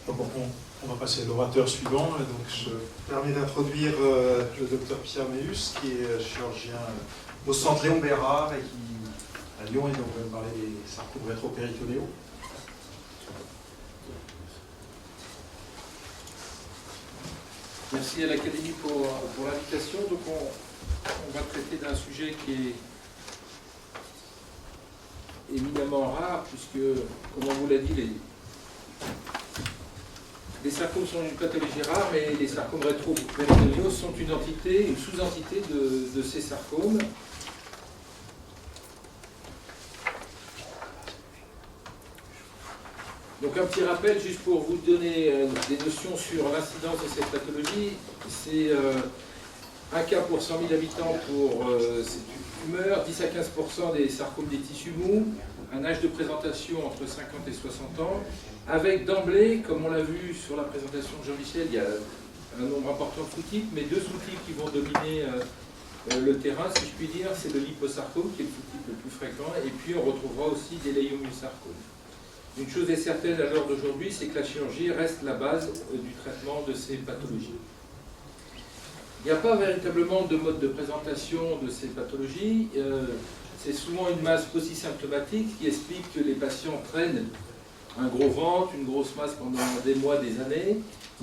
Bon, on va passer à l'orateur suivant. Donc, je me permets d'introduire le docteur Pierre Méhus, qui est chirurgien au centre Léon Bérard et qui, à Lyon, et donc va nous parler des sarcomes rétropéritonéaux. Merci à l'Académie pour l'invitation. Donc on va traiter d'un sujet qui est éminemment rare, puisque, comme on vous l'a dit, les sarcomes sont une pathologie rare, mais les sarcomes rétropéritonéaux sont une entité, une sous-entité de ces sarcomes. Donc un petit rappel, juste pour vous donner des notions sur l'incidence de cette pathologie. C'est 1 cas pour 100 000 habitants pour cette tumeur, 10 à 15% des sarcomes des tissus mous, un âge de présentation entre 50 et 60 ans, avec d'emblée, comme on l'a vu sur la présentation de Jean-Michel, il y a un nombre important de sous-types, mais deux sous-types qui vont dominer le terrain, si je puis dire. C'est le liposarcome, qui est le sous-type le plus fréquent, et puis on retrouvera aussi des leiomyosarcomes. Une chose est certaine à l'heure d'aujourd'hui, c'est que la chirurgie reste la base du traitement de ces pathologies. Il n'y a pas véritablement de mode de présentation de ces pathologies. C'est souvent une masse polysymptomatique qui explique que les patients traînent un gros ventre, une grosse masse pendant des mois, des années,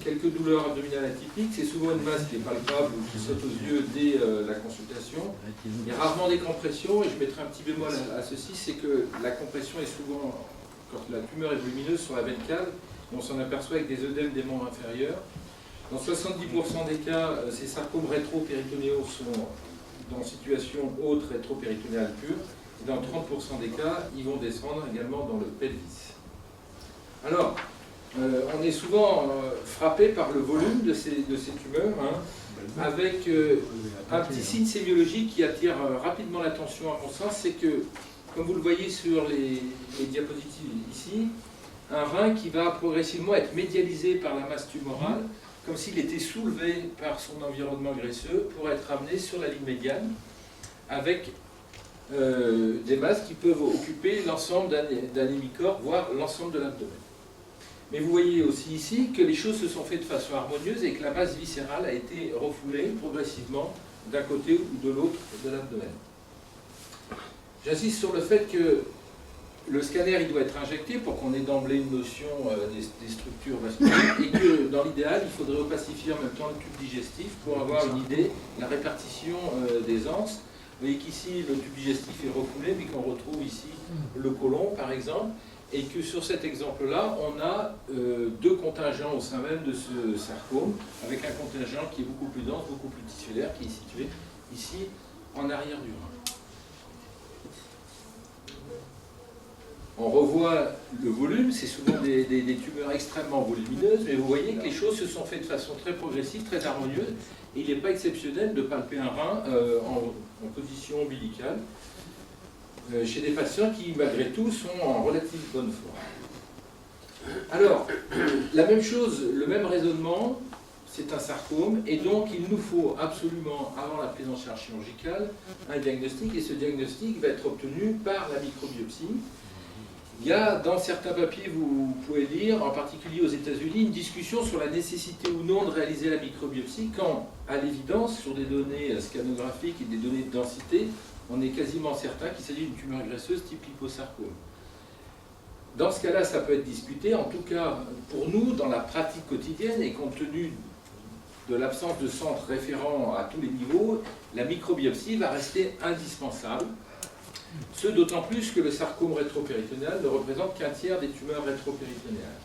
quelques douleurs abdominales atypiques. C'est souvent une masse qui est palpable ou qui saute aux yeux dès la consultation. Il y a rarement des compressions, et je mettrai un petit bémol à ceci, c'est que la compression est souvent, quand la tumeur est volumineuse, sur la veine cave, on s'en aperçoit avec des œdèmes des membres inférieurs. Dans 70% des cas, ces sarcomes rétropéritonéaux sont dans situation haute rétropéritonéale pure, et dans 30% des cas, ils vont descendre également dans le pelvis. Alors, on est souvent frappé par le volume de ces tumeurs, avec un petit signe sémiologique qui attire rapidement l'attention à mon sens, c'est que, comme vous le voyez sur les diapositives ici, un rein qui va progressivement être médialisé par la masse tumorale, comme s'il était soulevé par son environnement graisseux pour être amené sur la ligne médiane, avec des masses qui peuvent occuper l'ensemble d'un hémicorps, voire l'ensemble de l'abdomen. Mais vous voyez aussi ici que les choses se sont faites de façon harmonieuse et que la masse viscérale a été refoulée progressivement d'un côté ou de l'autre de l'abdomen. J'insiste sur le fait que le scanner il doit être injecté pour qu'on ait d'emblée une notion des structures vasculaires et que dans l'idéal il faudrait opacifier en même temps le tube digestif pour avoir une idée de la répartition des anses. Vous voyez qu'ici le tube digestif est refoulé puis qu'on retrouve ici le côlon par exemple, et que sur cet exemple-là on a deux contingents au sein même de ce sarcome, avec un contingent qui est beaucoup plus dense, beaucoup plus tissulaire, qui est situé ici en arrière du rein. On revoit le volume, c'est souvent des tumeurs extrêmement volumineuses, mais vous voyez que les choses se sont faites de façon très progressive, très harmonieuse, et il n'est pas exceptionnel de palper un rein en position ombilicale chez des patients qui, malgré tout, sont en relative bonne forme. Alors, la même chose, le même raisonnement, c'est un sarcome, et donc il nous faut absolument, avant la prise en charge chirurgicale, un diagnostic, et ce diagnostic va être obtenu par la microbiopsie. Il y a dans certains papiers, vous pouvez lire, en particulier aux États-Unis, une discussion sur la nécessité ou non de réaliser la microbiopsie quand, à l'évidence, sur des données scanographiques et des données de densité, on est quasiment certain qu'il s'agit d'une tumeur graisseuse type liposarcome. Dans ce cas-là, ça peut être discuté. En tout cas, pour nous, dans la pratique quotidienne, et compte tenu de l'absence de centres référents à tous les niveaux, la microbiopsie va rester indispensable. Ce d'autant plus que le sarcome rétropéritonéal ne représente qu'un tiers des tumeurs rétropéritonéales.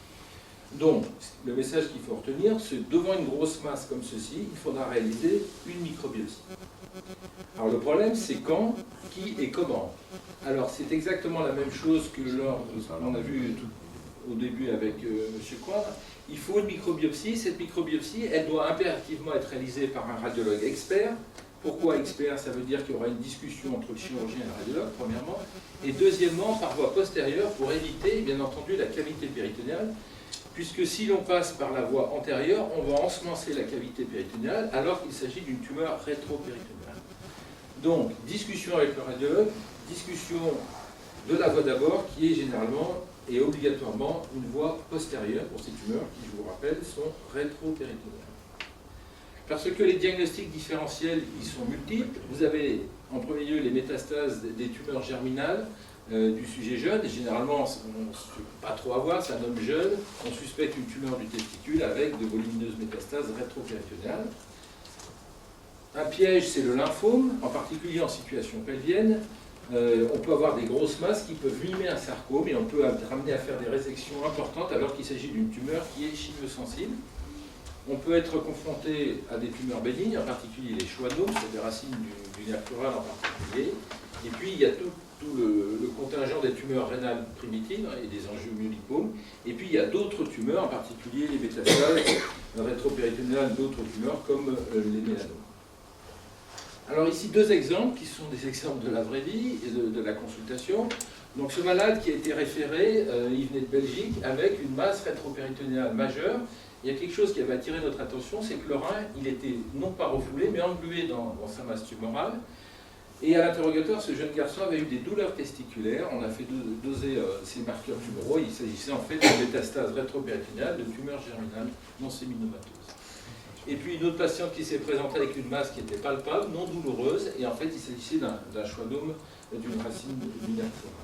Donc, le message qu'il faut retenir, c'est devant une grosse masse comme ceci, il faudra réaliser une microbiopsie. Alors le problème, c'est quand, qui et comment. Alors c'est exactement la même chose que lors de ce qu'on a vu au début avec M. Coin. Il faut une microbiopsie. Cette microbiopsie, elle doit impérativement être réalisée par un radiologue expert. Pourquoi expert? Ça veut dire qu'il y aura une discussion entre le chirurgien et le radiologue, premièrement. Et deuxièmement, par voie postérieure, pour éviter, bien entendu, la cavité péritonéale. Puisque si l'on passe par la voie antérieure, on va ensemencer la cavité péritonéale alors qu'il s'agit d'une tumeur rétropéritonéale. Donc, discussion avec le radiologue, discussion de la voie d'abord, qui est généralement et obligatoirement une voie postérieure pour ces tumeurs qui, je vous rappelle, sont rétropéritonéales. Parce que les diagnostics différentiels, ils sont multiples. Vous avez en premier lieu les métastases des tumeurs germinales du sujet jeune. Et généralement, on ne se fait pas trop avoir, c'est un homme jeune. On suspecte une tumeur du testicule avec de volumineuses métastases rétropéritonéales. Un piège, c'est le lymphome, en particulier en situation pelvienne. On peut avoir des grosses masses qui peuvent mimer un sarcome et on peut être amené à faire des résections importantes alors qu'il s'agit d'une tumeur qui est chimiosensible. On peut être confronté à des tumeurs bénignes, en particulier les schwannomes, c'est des racines du nerf plural en particulier. Et puis il y a tout le contingent des tumeurs rénales primitives et des angiomyolipomes. Et puis il y a d'autres tumeurs, en particulier les métastases rétropéritonéales, d'autres tumeurs comme les mélanomes. Alors ici deux exemples qui sont des exemples de la vraie vie et de la consultation. Donc ce malade qui a été référé, il venait de Belgique avec une masse rétropéritonéale majeure. Il y a quelque chose qui avait attiré notre attention, c'est que le rein, il était non pas refoulé, mais englué dans sa masse tumorale. Et à l'interrogatoire, ce jeune garçon avait eu des douleurs testiculaires. On a fait doser ces marqueurs tumoraux. Il s'agissait en fait de métastases rétropéritonéales, de tumeurs germinales non séminomateuses. Et puis une autre patiente qui s'est présentée avec une masse qui était palpable, non douloureuse, et en fait il s'agissait d'un schwannome d'une racine du nerf plural.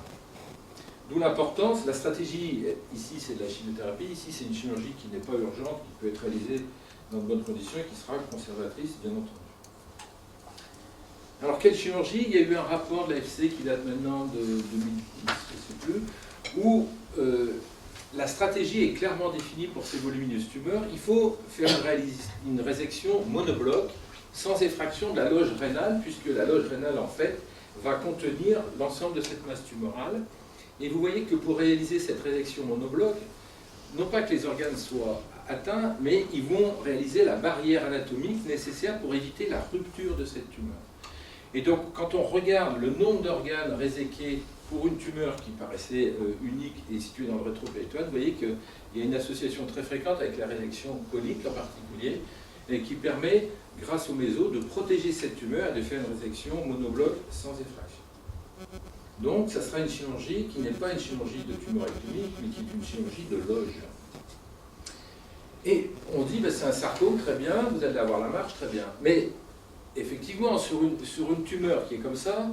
D'où l'importance, la stratégie, ici c'est de la chimiothérapie, ici c'est une chirurgie qui n'est pas urgente, qui peut être réalisée dans de bonnes conditions et qui sera conservatrice, bien entendu. Alors quelle chirurgie? Il y a eu un rapport de l'AFC qui date maintenant de 2010, je ne sais plus, où la stratégie est clairement définie pour ces volumineuses tumeurs. Il faut faire une résection monobloc sans effraction de la loge rénale, puisque la loge rénale en fait va contenir l'ensemble de cette masse tumorale. Et vous voyez que pour réaliser cette résection monobloc, non pas que les organes soient atteints, mais ils vont réaliser la barrière anatomique nécessaire pour éviter la rupture de cette tumeur. Et donc, quand on regarde le nombre d'organes réséqués pour une tumeur qui paraissait unique et située dans le rétropéritoine, vous voyez qu'il y a une association très fréquente avec la résection conique en particulier, et qui permet, grâce au méso, de protéger cette tumeur et de faire une résection monobloc sans effraction. Donc, ça sera une chirurgie qui n'est pas une chirurgie de tumorectomie, mais qui est une chirurgie de loge. Et on dit, ben, c'est un sarcome, très bien, vous allez avoir la marge, très bien. Mais effectivement, sur une tumeur qui est comme ça,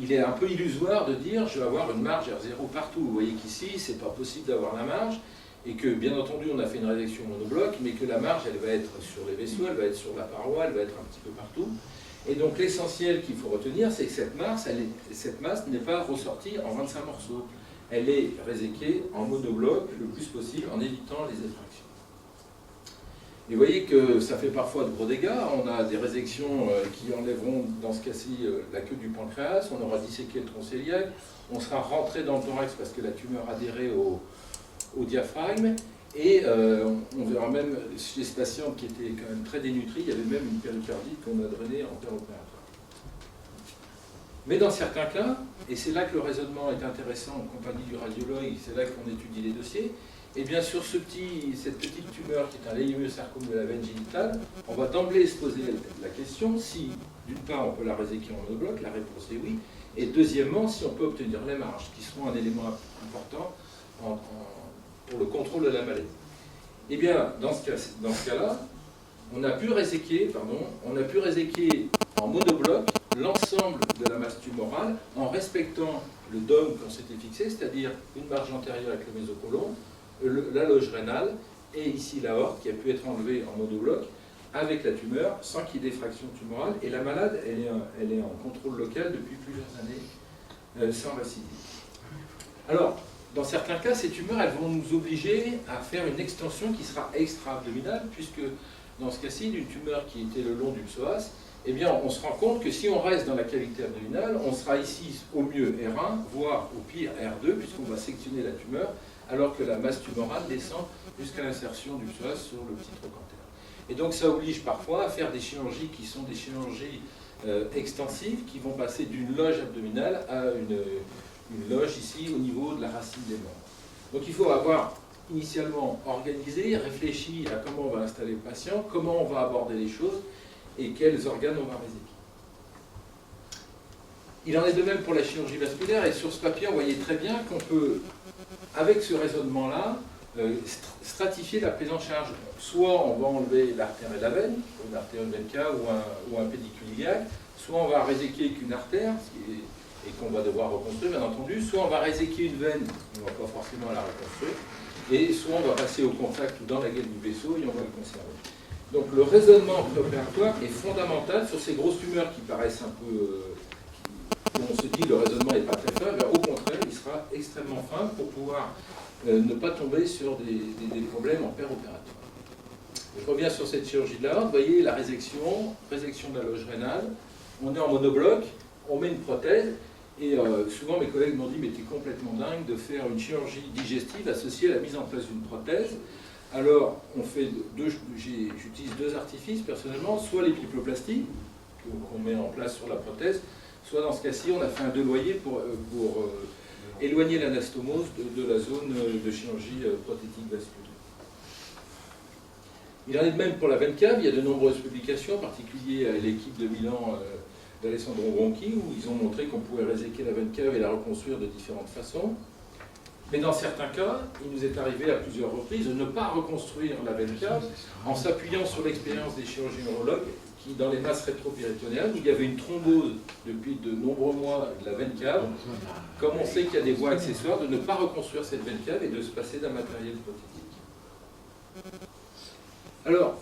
il est un peu illusoire de dire je vais avoir une marge R0 partout. Vous voyez qu'ici, c'est pas possible d'avoir la marge, et que bien entendu, on a fait une résection monobloc, mais que la marge, elle va être sur les vaisseaux, elle va être sur la paroi, elle va être un petit peu partout. Et donc l'essentiel qu'il faut retenir, c'est que cette masse n'est pas ressortie en 25 morceaux. Elle est réséquée en monobloc le plus possible en évitant les effractions. Et vous voyez que ça fait parfois de gros dégâts. On a des résections qui enlèveront, dans ce cas-ci, la queue du pancréas. On aura disséqué le tronc cœliaque. On sera rentré dans le thorax parce que la tumeur adhérait au diaphragme. Et on verra même chez ce patient qui était quand même très dénutri, il y avait même une péricardite qu'on a drainée en péropératoire. Mais dans certains cas, et c'est là que le raisonnement est intéressant en compagnie du radiologue, c'est là qu'on étudie les dossiers, et bien sur cette petite tumeur qui est un léiomyosarcome de la veine génitale, on va d'emblée se poser la question si, d'une part, on peut la réséquer en monobloc, la réponse est oui, et deuxièmement, si on peut obtenir les marges, qui seront un élément important pour le contrôle de la maladie. Eh bien, dans ce cas-là, on a pu réséquer en monobloc l'ensemble de la masse tumorale en respectant le dôme qu'on s'était fixé, c'est-à-dire une marge antérieure avec le mésocolon, la loge rénale, et ici l'aorte qui a pu être enlevée en monobloc avec la tumeur sans qu'il y ait d'effraction tumorale. Et la malade, elle est en contrôle local depuis plusieurs années sans récidive. Alors, dans certains cas, ces tumeurs, elles vont nous obliger à faire une extension qui sera extra-abdominale, puisque dans ce cas-ci, d'une tumeur qui était le long du psoas, eh bien, on se rend compte que si on reste dans la cavité abdominale, on sera ici au mieux R1, voire au pire R2, puisqu'on va sectionner la tumeur, alors que la masse tumorale descend jusqu'à l'insertion du psoas sur le petit trochanter. Et donc ça oblige parfois à faire des chirurgies qui sont des chirurgies extensives, qui vont passer d'une loge abdominale à une loge ici au niveau de la racine des membres. Donc il faut avoir initialement organisé, réfléchi à comment on va installer le patient, comment on va aborder les choses et quels organes on va réséquer. Il en est de même pour la chirurgie vasculaire, et sur ce papier on voyait très bien qu'on peut avec ce raisonnement-là, stratifier la prise en charge. Soit on va enlever l'artère et la veine, une artère, une veine cave ou un pédicule iliaque, soit on va réséquer qu'une artère, et qu'on va devoir reconstruire, bien entendu, soit on va réséquer une veine, on ne va pas forcément la reconstruire, et soit on va passer au contact ou dans la gaine du vaisseau et on va le conserver. Donc le raisonnement préopératoire est fondamental sur ces grosses tumeurs qui paraissent un peu... où on se dit le raisonnement n'est pas très fin, mais au contraire, il sera extrêmement fin pour pouvoir ne pas tomber sur des problèmes en péropératoire. Je reviens sur cette chirurgie de l'aorte, vous voyez la résection de la loge rénale, on est en monobloc, on met une prothèse, et souvent mes collègues m'ont dit mais t'es complètement dingue de faire une chirurgie digestive associée à la mise en place d'une prothèse. Alors on fait j'utilise deux artifices personnellement, soit l'épiploplastie qu'on met en place sur la prothèse, soit dans ce cas-ci on a fait un deloyer pour éloigner l'anastomose de la zone de chirurgie prothétique vasculaire. Il en est de même pour la veine cave, il y a de nombreuses publications, en particulier à l'équipe de Milan d'Alessandro Ronchi, où ils ont montré qu'on pouvait réséquer la veine cave et la reconstruire de différentes façons. Mais dans certains cas, il nous est arrivé à plusieurs reprises de ne pas reconstruire la veine cave en s'appuyant sur l'expérience des chirurgiens urologues qui, dans les masses rétropéritonéales, où il y avait une thrombose depuis de nombreux mois de la veine cave, comme on sait qu'il y a des voies accessoires, de ne pas reconstruire cette veine cave et de se passer d'un matériel prothétique. Alors,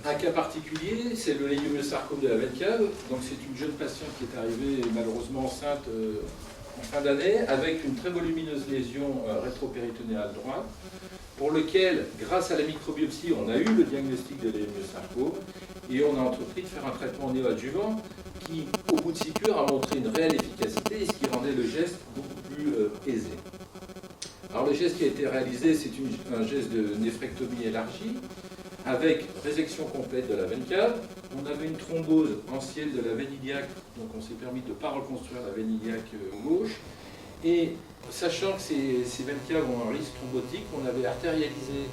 un cas particulier, c'est le léiomyosarcome de la veine cave. Donc c'est une jeune patiente qui est arrivée malheureusement enceinte en fin d'année avec une très volumineuse lésion rétropéritonéale droite, pour lequel, grâce à la microbiopsie, on a eu le diagnostic de léiomyosarcome et on a entrepris de faire un traitement néoadjuvant qui, au bout de 6 cures, a montré une réelle efficacité et ce qui rendait le geste beaucoup plus aisé. Alors le geste qui a été réalisé, c'est un geste de néphrectomie élargie, avec résection complète de la veine cave. On avait une thrombose ancienne de la veine iliaque, donc on s'est permis de ne pas reconstruire la veine iliaque gauche. Et sachant que ces veines caves ont un risque thrombotique, on avait artérialisé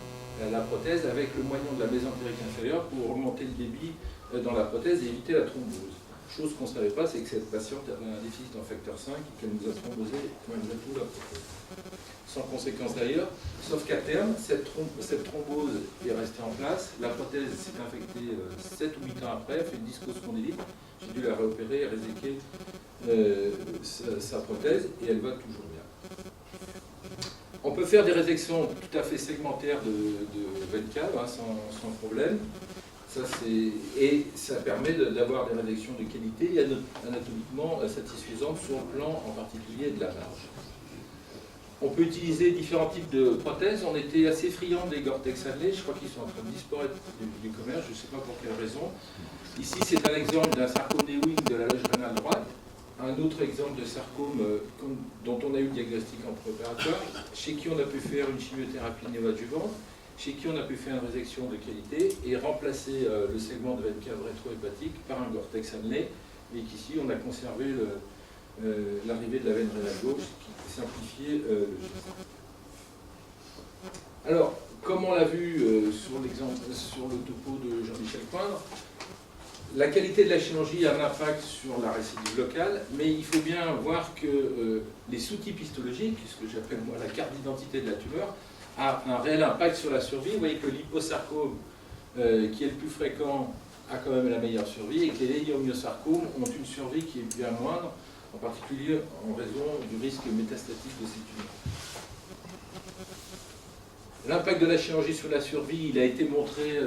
la prothèse avec le moignon de la mésentérique inférieure pour augmenter le débit dans la prothèse et éviter la thrombose. Chose qu'on ne savait pas, c'est que cette patiente avait un déficit en facteur 5 et qu'elle nous a thrombosé malgré tout la prothèse. Sans conséquence d'ailleurs, sauf qu'à terme, cette thrombose est restée en place, la prothèse s'est infectée 7 ou 8 ans après, elle fait une discospondylite, j'ai dû la réopérer et réséquer sa prothèse et elle va toujours bien. On peut faire des résections tout à fait segmentaires de veine cave sans problème. Et ça permet d'avoir des résections de qualité et anatomiquement satisfaisantes sur le plan en particulier de la marge. On peut utiliser différents types de prothèses. On était assez friands des Gore-Tex Hanley, je crois qu'ils sont en train de disparaître du commerce, je ne sais pas pour quelle raison. Ici, c'est un exemple d'un sarcome Ewing de la loge rénale droite, un autre exemple de sarcome dont on a eu le diagnostic en préopératoire, chez qui on a pu faire une chimiothérapie néoadjuvante, chez qui on a pu faire une résection de qualité et remplacer le segment de veine cave rétro-hépatique par un Gore-Tex Hanley, et qu'ici on a conservé l'arrivée de la veine rénale gauche, qui simplifiait le geste. Alors, comme on l'a vu sur le topo de Jean-Michel Coindre, la qualité de la chirurgie a un impact sur la récidive locale, mais il faut bien voir que les sous-types histologiques, ce que j'appelle moi la carte d'identité de la tumeur, a un réel impact sur la survie. Vous voyez que l'hyposarcome, qui est le plus fréquent, a quand même la meilleure survie, et que les léiomyosarcomes ont une survie qui est bien moindre, en particulier en raison du risque métastatique de ces tumeurs. L'impact de la chirurgie sur la survie, il a été montré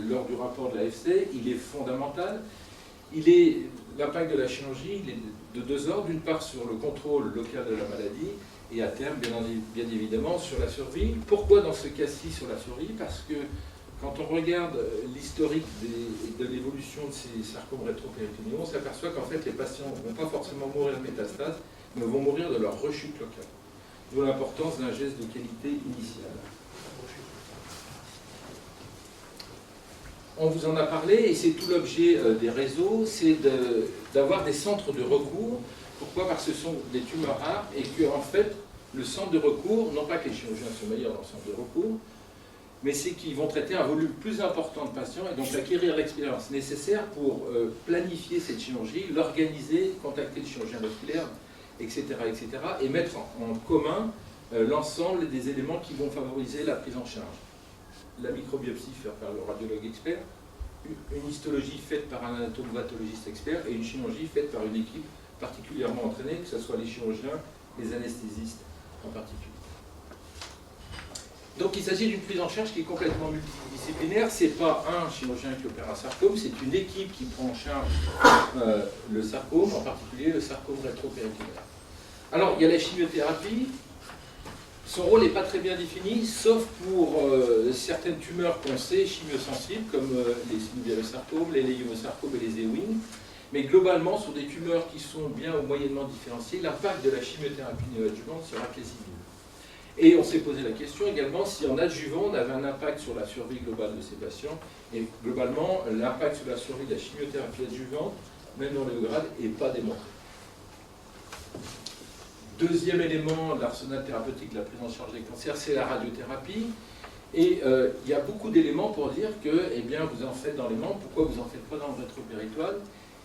lors du rapport de l'AFC, il est fondamental. L'impact de la chirurgie, il est de deux ordres. D'une part sur le contrôle local de la maladie, et à terme, bien évidemment, sur la survie. Pourquoi dans ce cas-ci sur la survie? Parce que quand on regarde l'historique de l'évolution de ces sarcomes rétropéritonéaux, on s'aperçoit qu'en fait, les patients ne vont pas forcément mourir de métastase, mais vont mourir de leur rechute locale. D'où l'importance d'un geste de qualité initiale. On vous en a parlé, et c'est tout l'objet des réseaux, c'est d'avoir des centres de recours. Pourquoi? Parce que ce sont des tumeurs rares, et que en fait, le centre de recours, non pas que les chirurgiens sont meilleurs dans le centre de recours, mais c'est qu'ils vont traiter un volume plus important de patients, et donc acquérir l'expérience nécessaire pour planifier cette chirurgie, l'organiser, contacter le chirurgien vasculaire, etc., etc., et mettre en commun l'ensemble des éléments qui vont favoriser la prise en charge. La microbiopsie faite par le radiologue expert, une histologie faite par un anatomopathologuiste expert et une chirurgie faite par une équipe particulièrement entraînée, que ce soit les chirurgiens, les anesthésistes en particulier. Donc il s'agit d'une prise en charge qui est complètement multidisciplinaire. Ce n'est pas un chirurgien qui opère un sarcome, c'est une équipe qui prend en charge le sarcome, en particulier le sarcome rétropéritonéal. Alors il y a la chimiothérapie. Son rôle n'est pas très bien défini, sauf pour certaines tumeurs qu'on sait chimiosensibles, comme les synovial-sarcomes, les légumosarcomes et les Ewing. Mais globalement, sur des tumeurs qui sont bien ou moyennement différenciées, l'impact de la chimiothérapie néoadjuvante sera quasi nul. Et on s'est posé la question également si en adjuvant, on avait un impact sur la survie globale de ces patients. Et globalement, l'impact sur la survie de la chimiothérapie adjuvante, même dans le grade, n'est pas démontré. Deuxième élément de l'arsenal thérapeutique de la prise en charge des cancers, c'est la radiothérapie. Et il y a beaucoup d'éléments pour dire que, eh bien, vous en faites dans les membres, pourquoi vous n'en faites pas dans le rétropéritoine?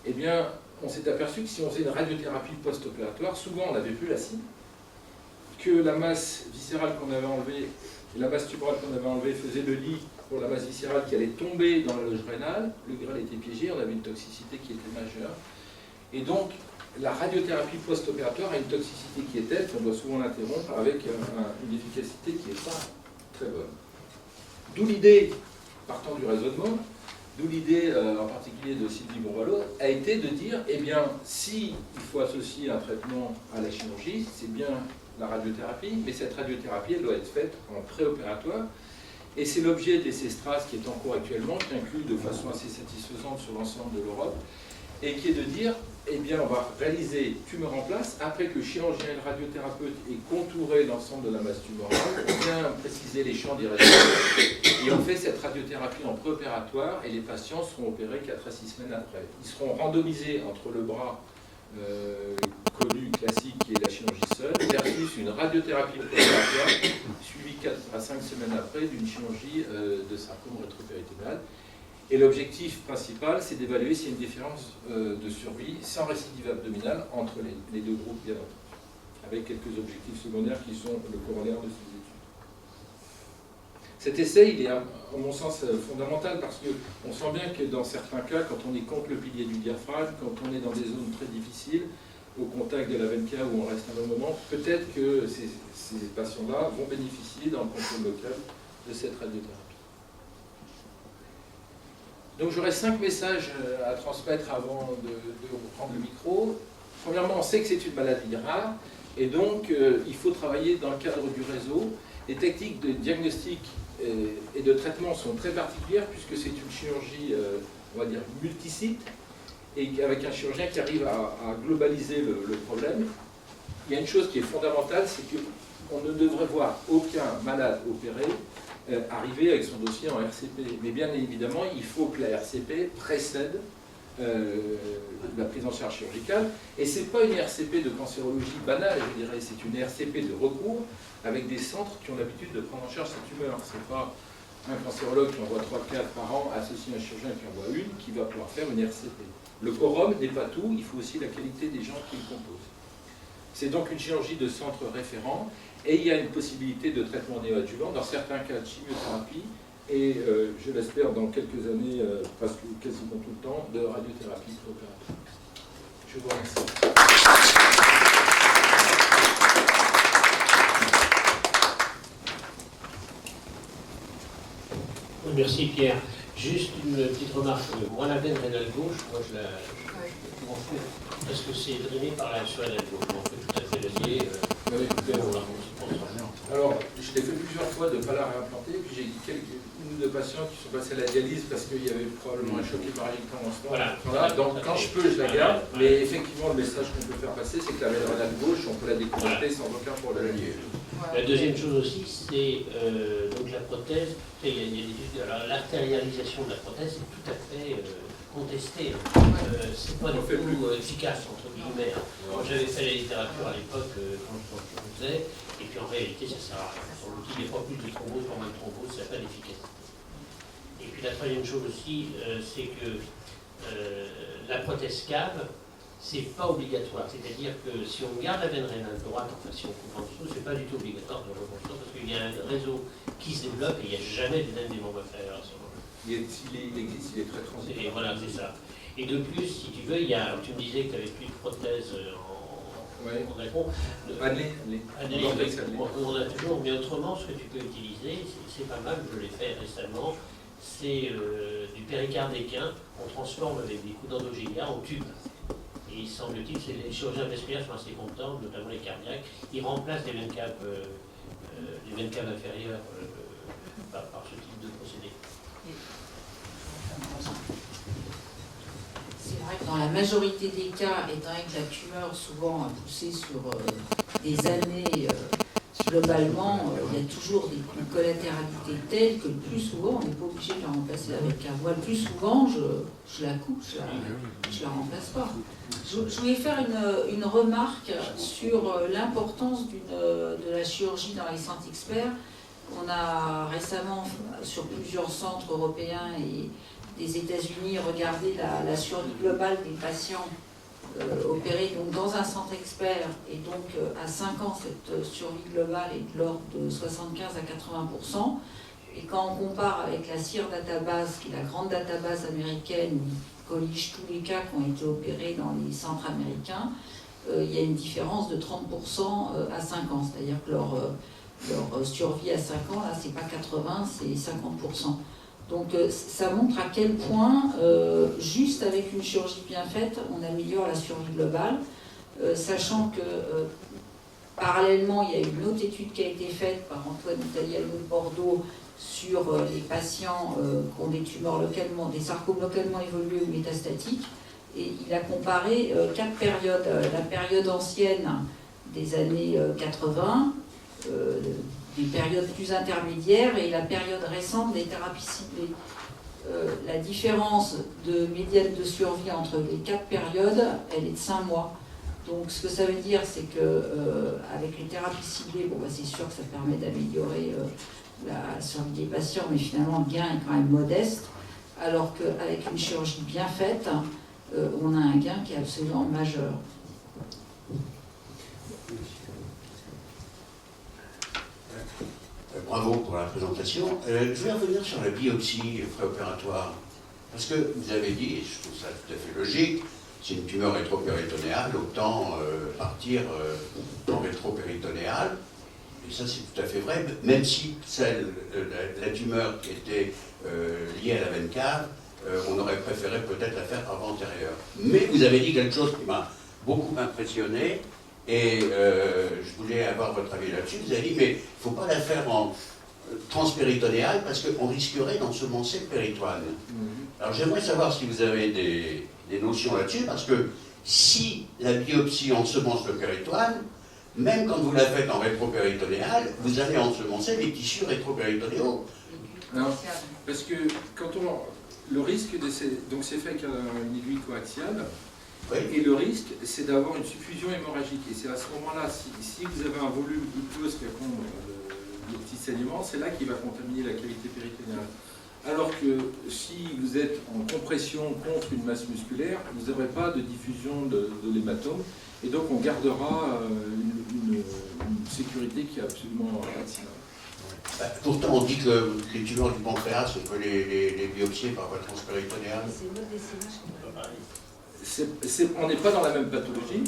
Eh bien, on s'est aperçu que si on faisait une radiothérapie post-opératoire, souvent on n'avait plus la cible, que la masse viscérale qu'on avait enlevée et la masse tumorale qu'on avait enlevée faisait le lit pour la masse viscérale qui allait tomber dans la loge rénale, le grêle était piégé, on avait une toxicité qui était majeure. Et donc, la radiothérapie post-opératoire a une toxicité qui est telle qu'on doit souvent l'interrompre avec une efficacité qui n'est pas très bonne. D'où l'idée, partant du raisonnement, d'où l'idée en particulier de Sylvie Bourvallot, a été de dire, eh bien, si il faut associer un traitement à la chirurgie, c'est bien la radiothérapie, mais cette radiothérapie, elle doit être faite en préopératoire. Et c'est l'objet des CESTRAS qui est en cours actuellement, qui inclut de façon assez satisfaisante sur l'ensemble de l'Europe, et qui est de dire, eh bien, on va réaliser tumeur en place, après que le chirurgien et le radiothérapeute aient contouré l'ensemble de la masse tumorale, bien précisé les champs d'irradiation, et on fait cette radiothérapie en préopératoire, et les patients seront opérés 4 à 6 semaines après. Ils seront randomisés entre le bras connu, classique, qui est la chirurgie seule, versus une radiothérapie préopératoire, suivie 4 à 5 semaines après d'une chirurgie de sarcome rétropéritonéal. Et l'objectif principal, c'est d'évaluer s'il y a une différence de survie sans récidive abdominale entre les deux groupes, bien entendu, avec quelques objectifs secondaires qui sont le corollaire de ces études. Cet essai, il est, à mon sens, fondamental parce qu'on sent bien que dans certains cas, quand on est contre le pilier du diaphragme, quand on est dans des zones très difficiles, au contact de la veine cave où on reste un long moment, peut-être que ces patients-là vont bénéficier dans le contrôle local de cette radiothérapie. Donc j'aurais 5 messages à transmettre avant de reprendre le micro. Premièrement, on sait que c'est une maladie rare, et donc il faut travailler dans le cadre du réseau. Les techniques de diagnostic et de traitement sont très particulières, puisque c'est une chirurgie, on va dire, multisite, et avec un chirurgien qui arrive à globaliser le problème. Il y a une chose qui est fondamentale, c'est qu'on ne devrait voir aucun malade opéré arriver avec son dossier en RCP. Mais bien évidemment, il faut que la RCP précède la prise en charge chirurgicale. Et ce n'est pas une RCP de cancérologie banale, je dirais, c'est une RCP de recours avec des centres qui ont l'habitude de prendre en charge ces tumeurs. Ce n'est pas un cancérologue qui envoie 3-4 par an, associé à un chirurgien qui envoie une, qui va pouvoir faire une RCP. Le quorum n'est pas tout, il faut aussi la qualité des gens qui le composent. C'est donc une chirurgie de centre référent, et il y a une possibilité de traitement néoadjuvant, dans certains cas de chimiothérapie, et je l'espère dans quelques années, presque quasiment tout le temps, de radiothérapie préopératoire. Je vous remercie. Merci Pierre. Juste une petite remarque. Moi, la veine rénale gauche, moi je la parce que c'est drainé sur la veine gauche. On peut tout à fait la lier. Alors, je l'ai fait plusieurs fois de ne pas la réimplanter, puis j'ai une ou deux patients qui sont passés à la dialyse parce qu'il y avait probablement un choc hémorragique pendant ce temps. Voilà. Donc quand je peux, je la garde, mais effectivement, le message qu'on peut faire passer, c'est que la veine rénale gauche, on peut la déconnecter sans aucun problème. La deuxième chose aussi, c'est donc la prothèse. L'artérialisation de la prothèse est tout à fait contestée. C'est pas du tout efficace, entre guillemets. Moi, j'avais fait la littérature à l'époque quand je faisais, et puis en réalité, ça sert à rien. Sur l'outil, il n'y a pas plus de thrombose, pas moins de thrombose, ça n'a pas d'efficacité. Et puis la troisième chose aussi, c'est que la prothèse cave, c'est pas obligatoire. C'est-à-dire que si on garde la veine rénale droite, enfin si on coupe en dessous, c'est pas du tout obligatoire de reconstruire parce qu'il y a un réseau qui se développe et il n'y a jamais de veine des membres inférieurs à ce moment-là. Il existe, il est très transitoire. Et voilà, c'est ça. Et de plus, si tu veux, il y a, tu me disais que tu n'avais plus de prothèse en Japon. On a toujours, mais autrement, ce que tu peux utiliser, c'est pas mal, je l'ai fait récemment, c'est du péricarde équin, on transforme avec des coups d'endogénia en tube. Et il semble-t-il que les chirurgiens vasculaires sont assez contents, notamment les cardiaques, ils remplacent les veines caves inférieures par ce type de procédé. C'est vrai que dans la majorité des cas, étant donné que la tumeur souvent a poussé sur des années, globalement, il y a toujours des collatéralités telles que le plus souvent, on n'est pas obligé de la remplacer avec un. Moi, le plus souvent, je la coupe, je la remplace pas. Je voulais faire une remarque sur l'importance de la chirurgie dans les centres experts. On a récemment, sur plusieurs centres européens et des États-Unis, regardé la survie globale des patients opérés donc, dans un centre expert. Et donc, à 5 ans, cette survie globale est de l'ordre de 75 à 80%. Et quand on compare avec la CIR Database, qui est la grande database américaine, qui collige tous les cas qui ont été opérés dans les centres américains, il y a une différence de 30% à 5 ans. C'est-à-dire que leur survie à 5 ans, là, c'est pas 80, c'est 50%. Donc ça montre à quel point, juste avec une chirurgie bien faite, on améliore la survie globale, sachant que parallèlement, il y a une autre étude qui a été faite par Antoine Italiano de Bordeaux sur les patients qui ont des tumeurs localement, des sarcomes localement évolués ou métastatiques, et il a comparé 4 périodes. La période ancienne des années 80, des périodes plus intermédiaires et la période récente des thérapies ciblées. La différence de médiane de survie entre les 4 périodes, elle est de 5 mois. Donc ce que ça veut dire, c'est qu'avec les thérapies ciblées, bon, bah, c'est sûr que ça permet d'améliorer la survie des patients, mais finalement le gain est quand même modeste, alors qu'avec une chirurgie bien faite, on a un gain qui est absolument majeur. Bravo pour la présentation. Je vais revenir sur la biopsie préopératoire. Parce que vous avez dit, et je trouve ça tout à fait logique, c'est une tumeur rétropéritonéale, autant partir en rétropéritonéale. Et ça, c'est tout à fait vrai, même si la tumeur qui était liée à la veine cave, on aurait préféré peut-être la faire avant antérieure. Mais vous avez dit quelque chose qui m'a beaucoup impressionné, et je voulais avoir votre avis là-dessus. Vous avez dit, mais il ne faut pas la faire en transpéritonéale parce qu'on risquerait d'ensemencer le péritoine. Alors j'aimerais savoir si vous avez des notions là-dessus, parce que si la biopsie ensemence le péritoine, même quand vous la faites en rétropéritonéale, vous allez ensemencer les tissus rétropéritonéaux. Non, parce que quand le risque, donc c'est fait avec une aiguille coaxiale. Oui. Et le risque, c'est d'avoir une suffusion hémorragique. Et c'est à ce moment-là, si vous avez un volume glucose qui répond le petit saignement, c'est là qu'il va contaminer la cavité péritonéale. Alors que si vous êtes en compression contre une masse musculaire, vous n'aurez pas de diffusion de l'hématome. Et donc on gardera une sécurité qui est absolument maximale. Pourtant, on dit que les tumeurs du pancréas, on peut les biopsier par voie transpéritonéale. On n'est pas dans la même pathologie,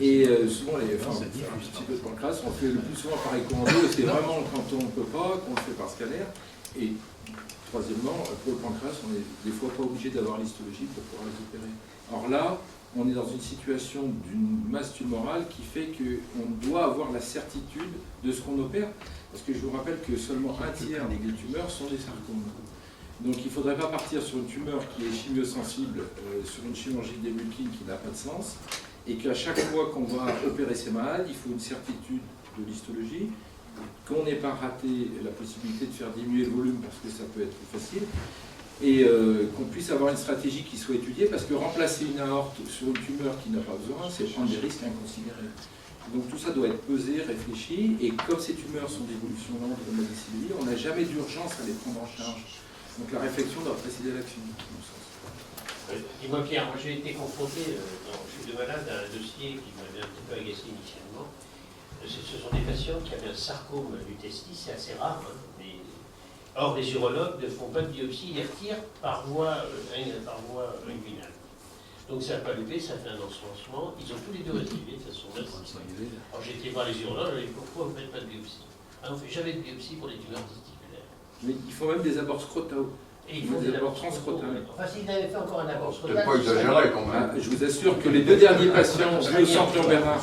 et souvent un petit peu de pancréas, on le fait le plus souvent par écho-endo, et c'est vraiment quand on ne peut pas qu'on le fait par scalaire. Et troisièmement, pour le pancréas, on n'est des fois pas obligé d'avoir l'histologie pour pouvoir les opérer. Alors là, on est dans une situation d'une masse tumorale qui fait qu'on doit avoir la certitude de ce qu'on opère, parce que je vous rappelle que seulement un tiers des tumeurs sont des sarcomes. Donc il ne faudrait pas partir sur une tumeur qui est chimiosensible, sur une chirurgie des multiples qui n'a pas de sens, et qu'à chaque fois qu'on va opérer ces malades, il faut une certitude de l'histologie, qu'on n'ait pas raté la possibilité de faire diminuer le volume parce que ça peut être plus facile, et qu'on puisse avoir une stratégie qui soit étudiée, parce que remplacer une aorte sur une tumeur qui n'a pas besoin, c'est prendre des risques inconsidérés. Donc tout ça doit être pesé, réfléchi, et comme ces tumeurs sont d'évolution lente de la décilie, on n'a jamais d'urgence à les prendre en charge. Donc la réflexion doit préciser l'action, dans mon sens. Dis-moi Pierre, moi j'ai été confronté, quand je suis de malade, à un dossier qui m'avait un petit peu agacé initialement. Ce sont des patients qui avaient un sarcome du testis, c'est assez rare, hein, mais... Or les urologues ne font pas de biopsie, ils les retirent par voie inguinale. Donc ça n'a pas loupé, ça fait un ensemencement, ils ont tous les deux récidivé de façon drastique. Alors j'ai été voir les urologues, je leur ai dit pourquoi vous ne faites pas de biopsie? Ah, on ne fait jamais de biopsie pour les tumeurs testiculaires. Mais il faut même des abords scrotaux. Et ils font des abords transcrotales. Enfin, s'ils avaient fait encore un abort scrotal... Peut-être pas exagéré quand même. Je vous assure que les 2 derniers patients au centre Léon Bérard,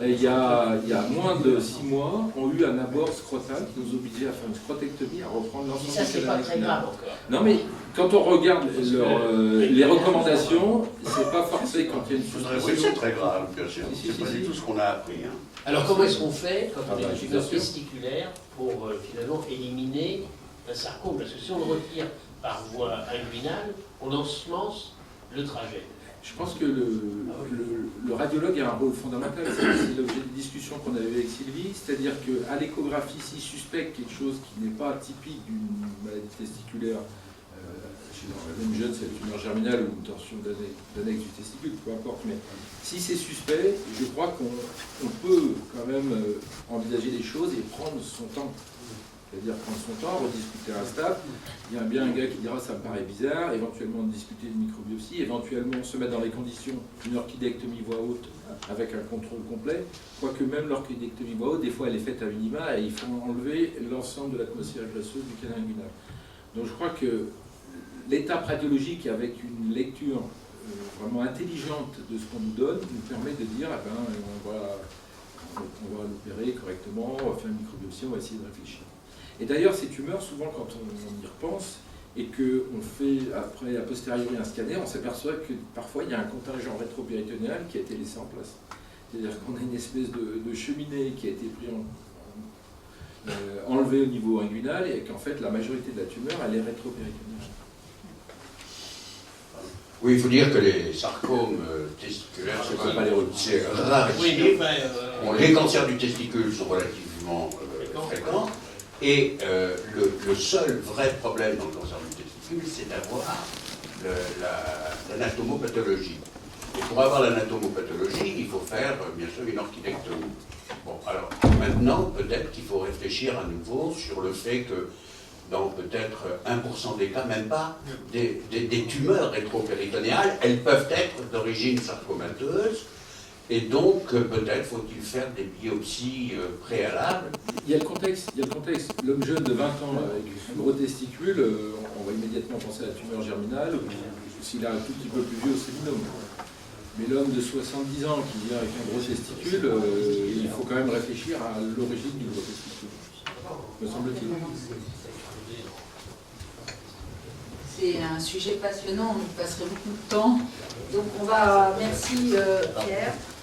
il y a moins de 6 mois, ont eu un abord scrotal qui nous obligeait à faire une scrotectomie, à reprendre l'ensemble Ça, c'est pas très grave encore. Non, mais quand on regarde les recommandations, c'est pas forcé quand il y a une Oui, frustration. c'est très grave, bien sûr. C'est pas du tout ce qu'on a appris. Hein. Alors, comment est-ce qu'on fait quand on a une tumeur bien sûr. testiculaire pour finalement éliminer un sarcome? Parce que si on le retire par voie inguinale, on ensemence le trajet. Je pense que le radiologue a un rôle fondamental, c'est l'objet de discussion qu'on avait avec Sylvie, c'est-à-dire qu'à l'échographie, s'il suspecte quelque chose qui n'est pas typique d'une maladie testiculaire, chez la même jeune, c'est la tumeur germinale ou une torsion d'annexe du testicule, peu importe, mais si c'est suspect, je crois qu'on peut quand même envisager les choses et prendre son temps. C'est-à-dire prendre son temps, rediscuter un stade. Il y a bien un gars qui dira ça me paraît bizarre, éventuellement discuter de microbiopsie, éventuellement se mettre dans les conditions d'une orchidectomie voix haute avec un contrôle complet. Quoique même l'orchidectomie voix haute, des fois elle est faite à minima et il faut enlever l'ensemble de l'atmosphère graisseuse du canal inguinal. Donc je crois que l'étape radiologique avec une lecture vraiment intelligente de ce qu'on nous donne nous permet de dire on va l'opérer correctement, on va faire une microbiopsie, on va essayer de réfléchir. Et d'ailleurs, ces tumeurs, souvent quand on y repense et qu'on fait après, a posteriori, un scanner, on s'aperçoit que parfois il y a un contingent rétropéritonéal qui a été laissé en place. C'est-à-dire qu'on a une espèce de cheminée qui a été enlevée au niveau inguinal et qu'en fait la majorité de la tumeur, elle est rétropéritonéale. Oui, il faut dire que les sarcomes testiculaires, c'est rare. Oui, Les cancers du testicule sont relativement fréquents. Et le seul vrai problème dans le cancer du testicule, c'est d'avoir l'anatomopathologie. Et pour avoir l'anatomopathologie, il faut faire, bien sûr, une orchidectomie. Bon, alors, maintenant, peut-être qu'il faut réfléchir à nouveau sur le fait que, dans peut-être 1% des cas, même pas, des tumeurs rétropéritonéales, elles peuvent être d'origine sarcomateuse. Et donc, peut-être faut-il faire des biopsies préalables. Il y a le contexte. L'homme jeune de 20 ans avec un gros testicule, on va immédiatement penser à la tumeur germinale, ou s'il a un tout petit peu plus vieux, au séminome. Mais l'homme de 70 ans qui vient avec un gros testicule, il faut quand même réfléchir à l'origine du gros testicule, me semble-t-il. C'est un sujet passionnant, on y passerait beaucoup de temps. Donc on va... Merci Pierre.